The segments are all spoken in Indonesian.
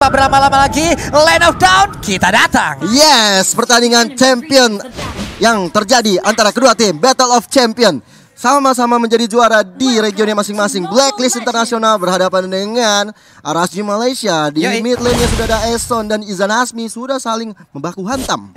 tanpa berlama-lama lagi, Land of Dawn kita datang. Yes, pertandingan champion yang terjadi antara kedua tim, Battle of Champion. Sama-sama menjadi juara di regionnya masing-masing. Blacklist Internasional berhadapan dengan RSG Malaysia. Di mid lane-nya sudah ada Eson dan Izan Hasmi sudah saling membaku hantam.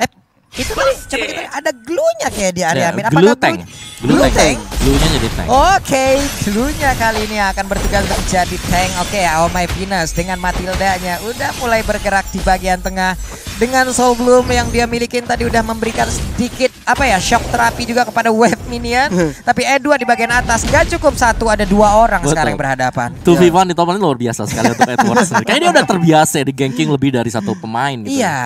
Itu tadi coba kita ada glue-nya kayak di area mid. Glue tank. Glue tank. Glue-nya jadi tank. Oke, glue-nya kali ini akan bertugas untuk menjadi tank. Oke, Oh My Venus dengan Matildanya udah mulai bergerak di bagian tengah. Dengan Soul Bloom yang dia milikin tadi udah memberikan sedikit shock terapi juga kepada wave minion. Tapi E2 di bagian atas nggak cukup satu, ada dua orang sekarang yang berhadapan. 2v1 di top lane luar biasa sekali untuk Edwards. Kayaknya dia udah terbiasa di ganking lebih dari satu pemain gitu. Iya.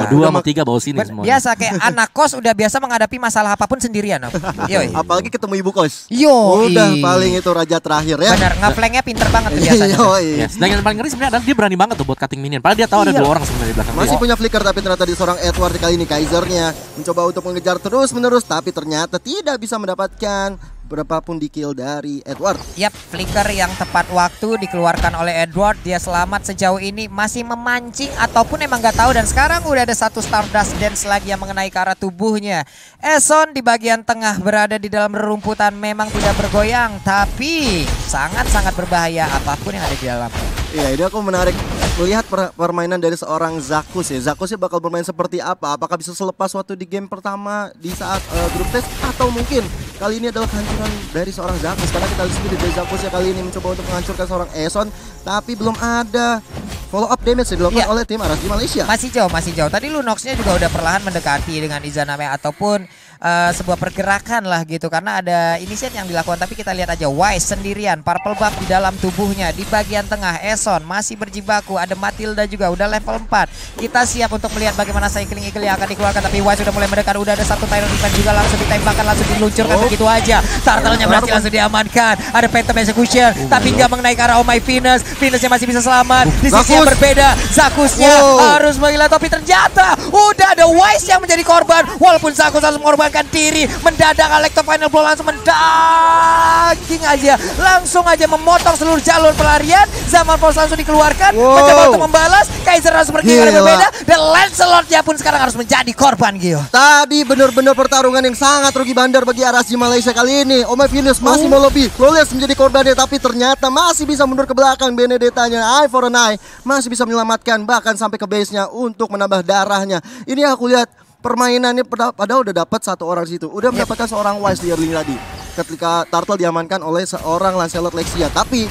Mau dua mau tiga bawa sini semua. Biasa kayak anak kos udah biasa menghadapi masalah apapun sendirian. Yoi. Apalagi ketemu ibu kos. Yoi. Udah paling itu raja terakhir ya. Benar, ngeplanknya pinter banget biasanya. Yes. Dan yang paling ngeri sebenarnya adalah dia berani banget tuh buat cutting minion. Padahal dia tahu ada dua orang sebenarnya di belakang. Masih punya flicker tapi ternyata di seorang Edward kali ini Kaisernya mencoba untuk mengejar terus menerus tapi ternyata tidak bisa mendapatkan berapapun di kill dari Edward. Yap, flicker yang tepat waktu dikeluarkan oleh Edward. Dia selamat sejauh ini, masih memancing ataupun emang gak tahu. Dan sekarang udah ada satu Stardust Dance lagi yang mengenai ke arah tubuhnya. Eson di bagian tengah berada di dalam rerumputan, memang tidak bergoyang tapi sangat-sangat berbahaya apapun yang ada di dalam. Iya, ini aku menarik melihat permainan dari seorang Zakus ya. Zakusnya bakal bermain seperti apa? Apakah bisa selepas waktu di game pertama di saat grup test, atau mungkin kali ini adalah kehancuran dari seorang Zakus, karena kita lihat dari Zakus ya kali ini mencoba untuk menghancurkan seorang Eson tapi belum ada follow up damage yang dilakukan oleh tim RSG Malaysia. Masih jauh. Tadi Lunox-nya juga udah perlahan mendekati dengan Izaname ataupun sebuah pergerakan lah gitu, karena ada initiate yang dilakukan. Tapi kita lihat aja Wise sendirian, purple buff di dalam tubuhnya. Di bagian tengah Eson masih berjibaku, ada Matilda juga udah level 4. Kita siap untuk melihat bagaimana cycling yang akan dikeluarkan, tapi Wise sudah mulai mendekat. Udah ada satu Tyrant Defense juga langsung ditembakkan, langsung diluncurkan begitu aja. Turtle-nya berhasil langsung diamankan. Ada Phantom Execution tapi nggak mengenai ke arah Oh My Venus. Venusnya masih bisa selamat. Di sisi yang berbeda Zakusnya harus menghilangkan, tapi ternyata udah ada Wise yang menjadi korban. Walaupun Zakus harus mengorbankan diri, mendadak Alecto Final Blow langsung mendaging aja, langsung aja memotong seluruh jalur pelarian. Zaman Force langsung dikeluarkan, mencoba untuk membalas. Kaiser harus pergi ke arah berbeda, dan Lancelotnya pun sekarang harus menjadi korban, Gio. Tadi benar-benar pertarungan yang sangat rugi bandar bagi RSG Malaysia kali ini. Oh My Venus masih mau lebih, Flawless menjadi korbannya, tapi ternyata masih bisa mundur ke belakang. Benedetta-nya Eye for an Eye masih bisa menyelamatkan, bahkan sampai ke base-nya untuk menambah darahnya. Ini aku lihat permainannya padahal udah dapat satu orang situ, udah mendapatkan seorang Wise di early tadi ketika Turtle diamankan oleh seorang Lancelot Lexia, tapi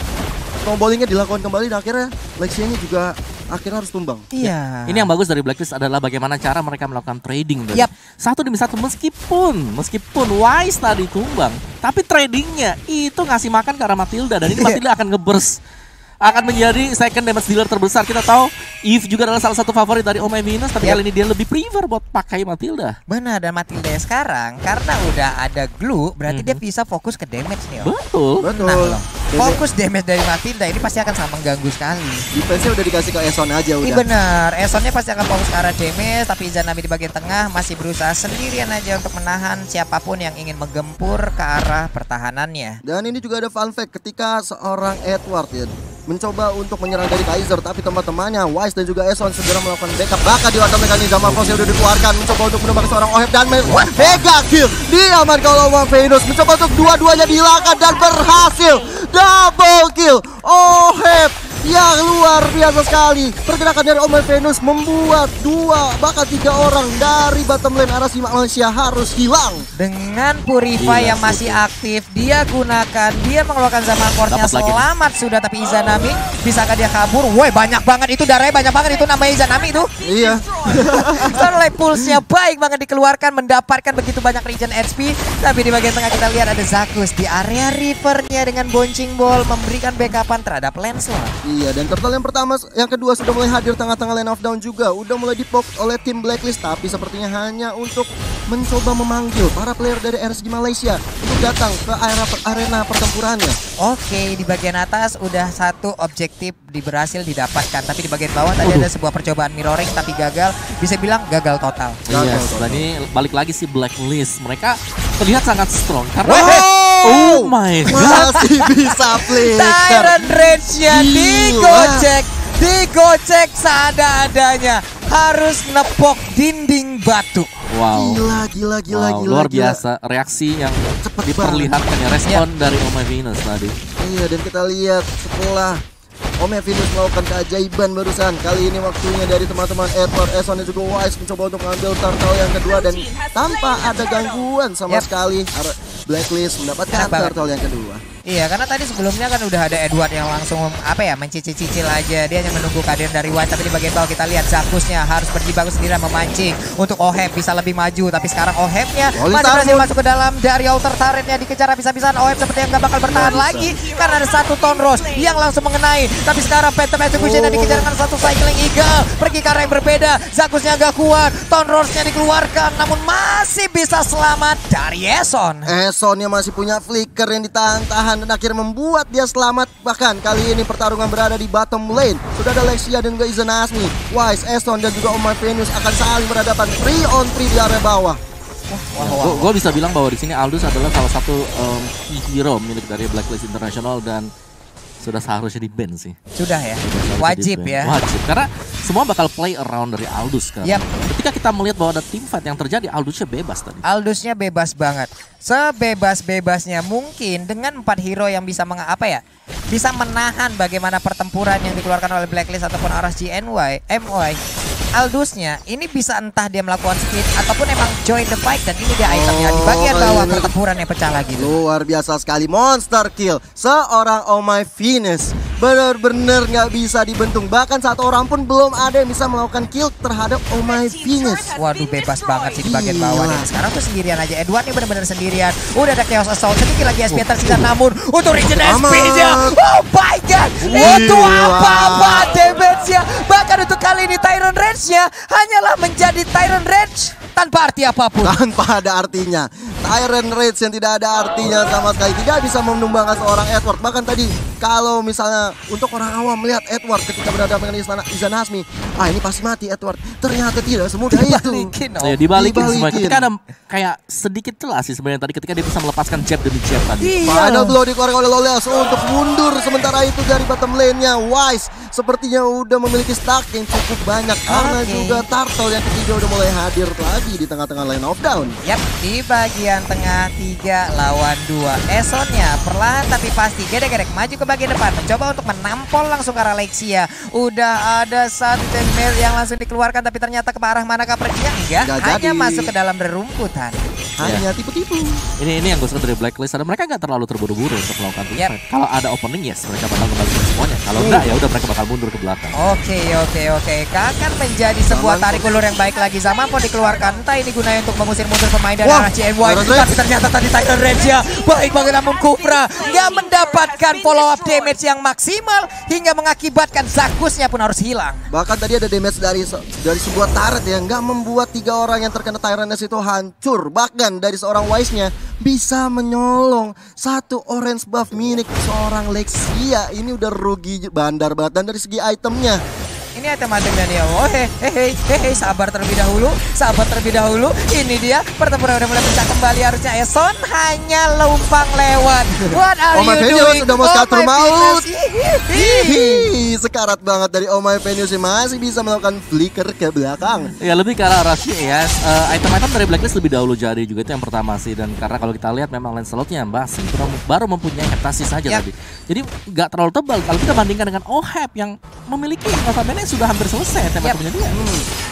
combolingnya dilakukan kembali dan akhirnya Lexianya juga akhirnya harus tumbang. Iya. Ini yang bagus dari Blacklist adalah bagaimana cara mereka melakukan trading dari satu demi satu, meskipun Wise tadi tumbang, tapi tradingnya itu ngasih makan ke arah Matilda, dan ini Matilda akan ngeburst, akan menjadi second damage dealer terbesar. Kita tahu Eve juga adalah salah satu favorit dari Oh My Venus, tapi kali ini dia lebih prefer buat pakai Matilda. Benar, dan Matilda sekarang karena udah ada glue, berarti dia bisa fokus ke damage nih. Betul. Nah, fokus damage dari Matilda ini pasti akan sangat mengganggu sekali. Defense-nya udah dikasih ke Eson aja udah. Ini benar, Esonnya pasti akan fokus ke arah damage, tapi Izanami di bagian tengah masih berusaha sendirian aja untuk menahan siapapun yang ingin menggempur ke arah pertahanannya. Dan ini juga ada fun fact, ketika seorang Edward ya mencoba untuk menyerang dari Kaiser, tapi teman-temannya Wise dan juga Eson segera melakukan backup. Bahkan di waktu mekanik Zaman Force yang udah dikeluarkan, mencoba untuk menembak seorang Oheb dan mega kill diamankan oleh Oh My Venus, mencoba untuk dua-duanya dihilangkan dan berhasil double kill. Oheb yang luar biasa sekali. Pergerakan dari Oh My Venus membuat 2 bahkan 3 orang dari bottom lane RSG Malaysia harus hilang. Dengan Purify yang masih aktif, dia gunakan, dia mengeluarkan Zaman Force-nya selamat sudah, tapi Izanami bisakah dia kabur? Woi, banyak banget itu, darahnya banyak banget itu, namanya Izanami itu. Iya. Starlight Pulse-nya baik banget dikeluarkan, mendapatkan begitu banyak regen HP. Tapi di bagian tengah kita lihat ada Zakus di area Reaper-nya dengan Bouncing Ball memberikan backupan terhadap Lancelot. Iya, dan Turtle yang kedua sudah mulai hadir tengah-tengah Land of Dawn juga. Udah mulai dipok oleh tim Blacklist, tapi sepertinya hanya untuk mencoba memanggil para player dari RSG Malaysia untuk datang ke arena pertempurannya. Oke, di bagian atas udah satu objektif berhasil didapatkan, tapi di bagian bawah tadi ada sebuah percobaan mirroring tapi gagal. Bisa bilang gagal total. Tadi balik lagi si Blacklist, mereka terlihat sangat strong karena oh my god, masih bisa flicker. Tyrant Rage-nya digocek digocek seadanya, harus nepok dinding batu. Wow. Gila. Luar biasa reaksi yang Cepet diperlihatkan ya, respon dari Oh My Venus tadi. Iya, dan kita lihat setelah Oh My Venus melakukan keajaiban barusan. Kali ini waktunya dari teman-teman Edward, Eson dan juga Wise mencoba untuk mengambil turtle yang kedua, dan tanpa ada gangguan sama sekali Blacklist mendapatkan turtle yang kedua. Iya, karena tadi sebelumnya kan udah ada Edward yang langsung mencicil-cicil aja. Dia hanya menunggu kehadiran dari Wise, tapi di bagian bawah kita lihat Zakusnya harus berjibaku sendirian memancing untuk Oheb bisa lebih maju. Tapi sekarang Ohebnya masih berhasil masuk ke dalam dari altar turretnya, dikejar habis-habisan. Oheb seperti yang gak bakal bertahan lagi karena ada satu Tonros yang langsung mengenai. Tapi sekarang Phantom Execution dikejar dengan satu Cycling Eagle, pergi ke arah yang berbeda. Zakusnya gak kuat, Tonrosnya dikeluarkan, namun masih bisa selamat dari Eson. Esonnya masih punya flicker yang ditahan-tahan dan akhirnya membuat dia selamat. Bahkan kali ini pertarungan berada di bottom lane. Sudah ada Lexia dan juga Izan Asmi. Wise, Eson dan juga Oh My Venus akan saling berhadapan 3 on 3 di area bawah. Gue bisa bilang bahwa di sini Aldous adalah salah satu hero milik dari Blacklist International dan sudah seharusnya di-ban sih. Sudah ya? Wajib ya? Wajib, karena semua bakal play around dari Aldous kan. Ketika kita melihat bahwa ada team fight yang terjadi, Aldous-nya bebas tadi. Aldous-nya bebas banget. Sebebas-bebasnya mungkin dengan 4 hero yang bisa bisa menahan bagaimana pertempuran yang dikeluarkan oleh Blacklist ataupun RSG MY. Aldous-nya ini bisa entah dia melakukan skip ataupun emang join the fight, dan ini dia itemnya di bagian bawah pertempurannya pecah lagi. Luar biasa sekali, monster kill seorang Oh My Venus. Bener-bener nggak bisa dibentung. Bahkan satu orang pun belum ada yang bisa melakukan kill terhadap Oh My Venus. Waduh, bebas banget sih di bagian bawah. Dan sekarang tuh sendirian aja. Edward nih bener-bener sendirian. Udah ada Chaos Assault, sedikit lagi SP tersisa, namun untuk region SP-nya, oh my god, itu apa damage-nya. Bahkan untuk kali ini Tyrant Rage-nya hanyalah menjadi Tyrant Rage tanpa arti apapun. Tanpa ada artinya. Tyrant Rage yang tidak ada artinya sama sekali, tidak bisa menumbangkan seorang Edward. Bahkan tadi kalau misalnya untuk orang awam melihat Edward ketika berhadapan dengan Izan Asmi, ini pasti mati Edward. Ternyata tidak semudah itu. Dibalikin semua. Ketika ada kayak sedikit celah sih sebenarnya tadi ketika dia bisa melepaskan jab demi jab tadi. Final blow dikeluarkan oleh Loleos untuk mundur. Sementara itu dari bottom lane-nya Wise sepertinya udah memiliki stack yang cukup banyak, karena juga turtle yang ketiga udah mulai hadir lagi di tengah-tengah line of down. Yap, di bagian tengah 3 lawan 2. Esonnya perlahan tapi pasti gedek-gedek maju ke bagian depan, mencoba untuk menampol langsung ke arah Lexia. Udah ada satu damage yang langsung dikeluarkan, tapi ternyata ke arah manakah perginya? Enggak, hanya masuk ke dalam rerumputan. Hanya tipu-tipu. Ini yang gue suka dari Blacklist, mereka nggak terlalu terburu-buru untuk melakukan team fight. Kalau ada opening, yes, mereka bakal kembali semuanya. Kalau enggak, ya udah mereka bakal mundur ke belakang. Oke. Akan menjadi sebuah tarik ulur yang baik lagi. Zaman pun dikeluarkan, entah ini gunanya untuk mengusir mundur pemain dari arah CNY. Tapi ternyata tadi Tyrant Rage-nya baik banget, namun Kufra nggak mendapatkan follow up damage yang maksimal hingga mengakibatkan Zakusnya pun harus hilang. Bahkan tadi ada damage dari sebuah turret yang nggak membuat 3 orang yang terkena Tyrant Rage itu hancur. Bahkan dari seorang Wise-nya bisa menyolong satu orange buff milik seorang Lexia. Ini udah rugi bandar banget. Dan dari segi itemnya, ini item-itemnya nih. Oh sabar terlebih dahulu. Ini dia pertempuran udah mulai pecah kembali. Harusnya Eson hanya lumpang lewat. What are you doing? Sudah mau scatter maut. Sekarat banget dari Oh My Venus masih bisa melakukan flicker ke belakang. Ya lebih ke arah rush ya. Item-item dari Blacklist lebih dahulu jadi juga, itu yang pertama sih. Dan karena kalau kita lihat memang Lancelot-nya masih baru mempunyai heptasis saja tadi. Jadi nggak terlalu tebal kalau kita bandingkan dengan Oheb yang memiliki notabene sudah hampir selesai tema-temanya dia.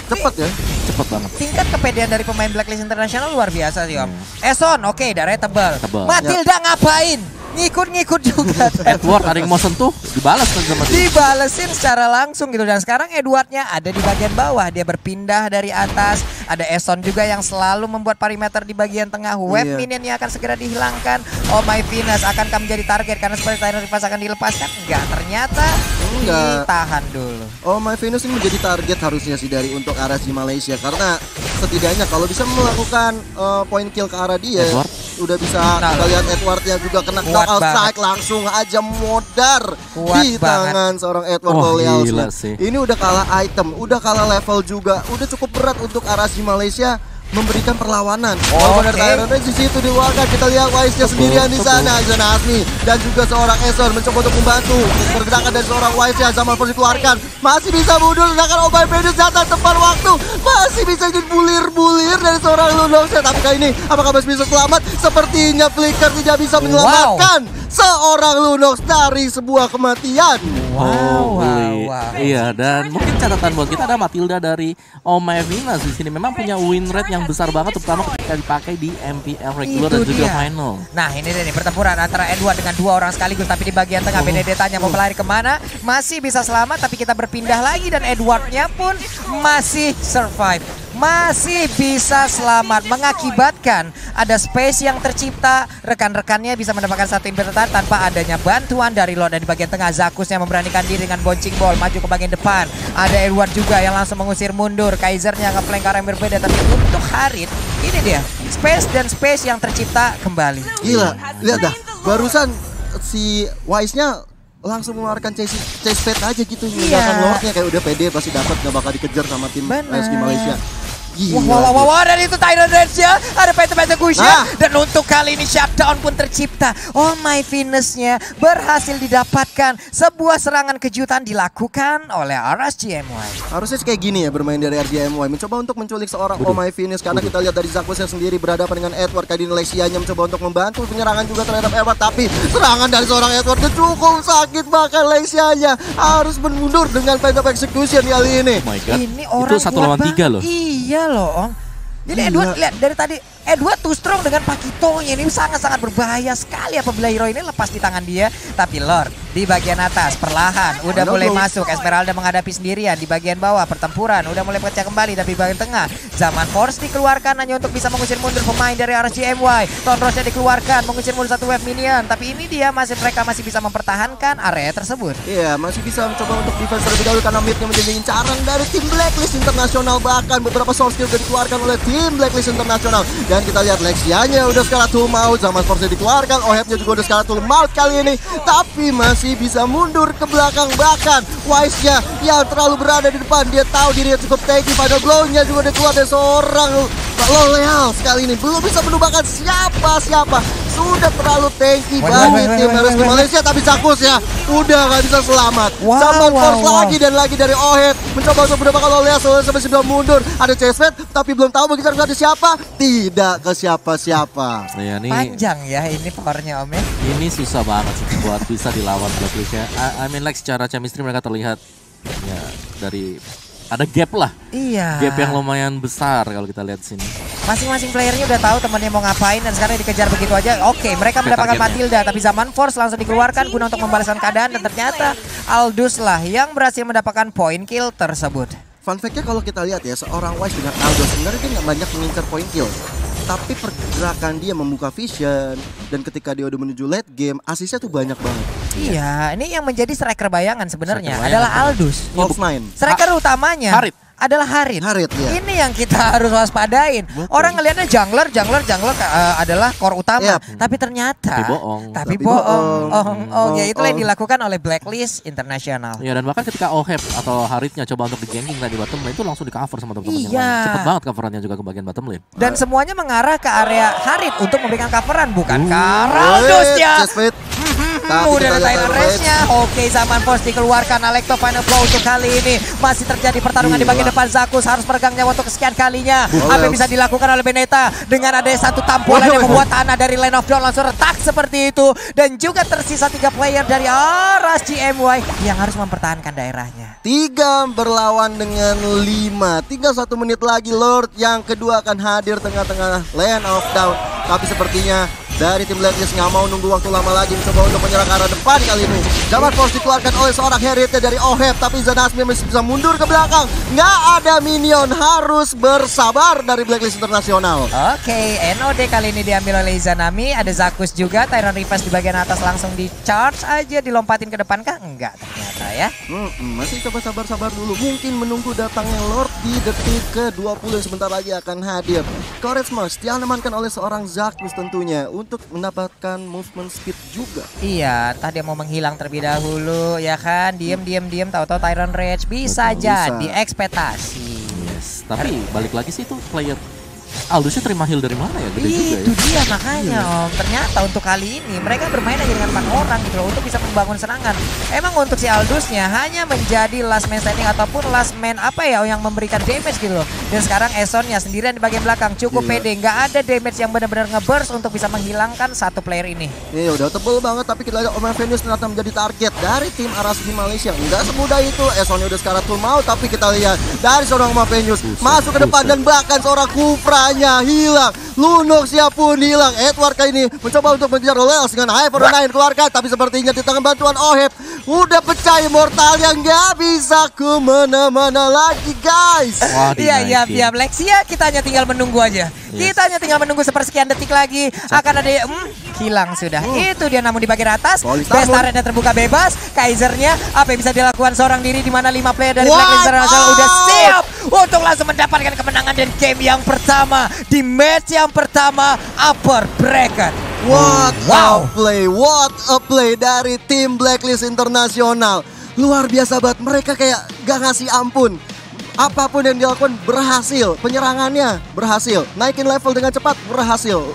Cepat ya. Cepat banget. Tingkat kepedean dari pemain Blacklist International luar biasa sih, Om. Eson darahnya tebal. Matilda ngapain? Ngikut juga. Edward ada yang mau sentuh, dibalas sama dia. Dibalesin secara langsung gitu. Dan sekarang Edwardnya ada di bagian bawah. Dia berpindah dari atas. Ada Eson juga yang selalu membuat perimeter di bagian tengah. Web minionnya akan segera dihilangkan. Oh My Venus akankah menjadi target karena seperti Tyrant Repas akan dilepaskan? Enggak, ternyata ditahan dulu. Oh My Venus ini menjadi target harusnya sih dari untuk RSG Malaysia, karena setidaknya kalau bisa melakukan point kill ke arah dia, udah bisa kita lihat Edwardnya juga kena knockout strike, langsung aja modar di tangan seorang Edward Loleos. Ini udah kalah item, udah kalah level juga, udah cukup berat untuk RSG Malaysia. memberikan perlawanan. Oke. Dari Tyron Rage di situ diwakilkan, kita lihat Wise-nya sendirian di sana. Izana Asmi dan juga seorang Eson mencoba untuk membantu pergerakan dari seorang Wise-nya. Zaman Force dikeluarkan, masih bisa mundur, sedangkan Obai Venus datang tepat waktu, masih bisa jadi bulir-bulir dari seorang Lunox. Tapi kali ini apakah masih bisa selamat? Sepertinya Flicker tidak bisa menyelamatkan seorang Lunox dari sebuah kematian. Iya, dan mungkin catatan buat kita ada Matilda dari Omai Venus di sini memang punya win rate yang besar banget, terutama ketika dipakai di MPL regular dan juga final. Nah ini dia nih pertempuran antara Edward dengan dua orang sekaligus, tapi di bagian tengah Benedetta-nya mau melari kemana? Masih bisa selamat, tapi kita berpindah lagi dan Edward-nya pun masih survive. Masih bisa selamat, mengakibatkan ada space yang tercipta. Rekan-rekannya bisa mendapatkan satu inverter tanpa adanya bantuan dari Lord. Dan di bagian tengah Zakus yang memberanikan diri dengan bouncing ball maju ke bagian depan. Ada Edward juga yang langsung mengusir mundur. Kaisernya ngeflank ke arah yang berbeda, tapi untuk Harit ini dia space dan space yang tercipta kembali. Gila, lihat dah, barusan si Wise-nya langsung mengeluarkan chase pad aja gitu, meninggalkan Lordnya kayak udah pede pasti dapat, gak bakal dikejar sama tim PSG Malaysia. Wah, dan itu Tyron Rage-nya, ada Phantom Execution, dan untuk kali ini shutdown pun tercipta. Oh my Venus-nya berhasil didapatkan. Sebuah serangan kejutan dilakukan oleh RSGMY. Harusnya kayak gini ya bermain dari RSGMY, mencoba untuk menculik seorang Oh my Venus, karena kita lihat dari Zakus yang sendiri berhadapan dengan Edward. Kali ini Lexia-nya mencoba untuk membantu penyerangan juga terhadap Edward, tapi serangan dari seorang Edward cukup sakit, bahkan Lexia-nya harus mundur dengan Phantom Execution kali ini. Oh my God. Ini orang itu 1 lawan 3 loh. Iya loh Om. Jadi Edward lihat dari tadi Edward too strong dengan Pakitonya ini sangat-sangat berbahaya sekali apabila hero ini lepas di tangan dia. Tapi Lord di bagian atas perlahan udah mulai masuk. Esmeralda menghadapi sendirian di bagian bawah. Pertempuran udah mulai pecah kembali, tapi di bagian tengah Zaman Force dikeluarkan hanya untuk bisa mengusir mundur pemain dari RSGMY. Tonrosnya dikeluarkan mengusir mundur satu wave minion, tapi ini dia mereka masih bisa mempertahankan area tersebut. Iya, masih bisa mencoba untuk defense terlebih dahulu karena midnya menjadi incaran dari tim Blacklist Internasional. Bahkan beberapa source skill sudah dikeluarkan oleh tim Blacklist Internasional. Dan kita lihat Lexianya udah skalatul maut, Zaman Force dikeluarkan, Ohebnya juga udah skalatul maut kali ini, tapi masih bisa mundur ke belakang. Bahkan Wise-nya yang terlalu berada di depan, dia tahu dirinya cukup tanky. Pada blow-nya juga udah keluar dari seorang Loleal sekali ini, belum bisa menumbangkan siapa-siapa. Sudah terlalu tanky bagi tim RSG Malaysia, tapi Zakus ya udah gak bisa selamat. Zaman Force lagi dan lagi dari Oheb mencoba untuk mendapatkan Loleal sampai sudah mundur. Ada Chesvet tapi belum tahu begitu ada siapa, tidak ke siapa-siapa. Ya, panjang ya ini powernya Om ya. Ini susah banget sih buat bisa dilawan Blacklist ya. I mean like secara chemistry mereka terlihat ya dari ada gap lah. Iya. Gap yang lumayan besar kalau kita lihat sini. Masing-masing playernya udah tahu temannya mau ngapain dan sekarang dikejar begitu aja. Oke, mereka mendapatkan Matilda, tapi Zaman Force langsung dikeluarkan guna untuk membalaskan keadaan, dan ternyata Aldous lah yang berhasil mendapatkan point kill tersebut. Fun fact-nya kalau kita lihat ya, seorang Wise dengan Aldous sebenarnya dia nggak banyak mengincar point kill, tapi pergerakan dia membuka vision, dan ketika dia udah menuju late game, asisnya tuh banyak banget. Iya, ini yang menjadi striker bayangan sebenarnya adalah Aldous. False9. Striker utamanya Harit adalah Harit. Ya. Ini yang kita harus waspadain. Orang ngelihatnya jungler adalah core utama, tapi ternyata tapi bohong. Ya itulah yang dilakukan oleh Blacklist Internasional. Ya, dan bahkan ketika Oheb atau Haritnya coba untuk di-ganking tadi bottom lane itu langsung di-cover sama teman-teman yang lain. Cepet banget coverannya juga ke bagian bottom lane. Dan semuanya mengarah ke area Harit untuk memberikan coveran, bukan ke Aldous ya. Udah ada Tyron Rage-nya. Oke, Zaman Force dikeluarkan. Alekto final blow untuk kali ini. Masih terjadi pertarungan di bagian depan. Zakus harus peregang nyawa untuk kesekian kalinya. Apa yang bisa dilakukan oleh Benedetta dengan ada satu tampolan yang membuat tanah dari Lane of Dawn langsung retak seperti itu. Dan juga tersisa 3 player dari RSGMY yang harus mempertahankan daerahnya. 3 berlawan dengan 5. Tinggal 1 menit lagi Lord yang kedua akan hadir tengah-tengah Lane of Dawn. Tapi sepertinya dari tim Blacklist nggak mau nunggu waktu lama lagi, mencoba untuk menyerang ke arah depan kali ini. Zaman Force dikeluarkan oleh seorang Herite dari Oheb, tapi Zanasmi masih bisa mundur ke belakang. Nggak ada minion, harus bersabar dari Blacklist Internasional. Oke, NOD kali ini diambil oleh Izanami. Ada Zakus juga, Tyron Rivas di bagian atas langsung di charge aja, dilompatin ke depan kah? Enggak ternyata ya. Masih coba sabar-sabar dulu, mungkin menunggu datangnya Lord di detik ke-20 sebentar lagi akan hadir. Courage Smash diamankan oleh seorang Zakus tentunya untuk mendapatkan movement speed juga. Iya, entah dia mau menghilang terlebih dahulu ya kan. Diem tahu-tahu Tyron Rage bisa jadi ekspektasi. Yes, tapi balik lagi sih itu player Aldusnya terima heal dari mana ya? Gede juga Itu ya. dia makanya Om. Ternyata untuk kali ini mereka bermain hanya dengan 4 orang gitu loh untuk bisa membangun serangan. Emang untuk si Aldusnya hanya menjadi last man standing ataupun last man apa ya yang memberikan damage gitu loh. Dan sekarang Esonnya sendirian di bagian belakang cukup pede, nggak ada damage yang benar-benar ngeburst untuk bisa menghilangkan satu player ini. Iya udah tebel banget, tapi kita lihat Oma Venus ternyata menjadi target dari tim Arasugi Malaysia. Enggak semudah itu, Esonnya udah sekarang full mau, tapi kita lihat dari seorang Oma Venus masuk ke depan dan bahkan seorang Kufranya hilang. Lunoxnya pun hilang. Edward kali ini mencoba untuk mengejar Lels dengan High for the Nine keluarkan, tapi sepertinya di tangan bantuan Oheb udah pecah Immortal yang nggak bisa kemana-mana lagi guys. Iya, Lexia kita hanya tinggal menunggu aja. Kita hanya tinggal menunggu sepersekian detik lagi akan ada hilang sudah. Itu dia namun di bagian atas. Best turretnya terbuka bebas. Kaisernya apa yang bisa dilakukan seorang diri di mana 5 player dari Blacklist International udah siap untuk langsung mendapatkan kemenangan dan game yang pertama di match yang pertama upper bracket. What a play dari tim Blacklist Internasional. Luar biasa banget, mereka kayak gak ngasih ampun. Apapun yang dilakukan berhasil, penyerangannya berhasil, naikin level dengan cepat berhasil.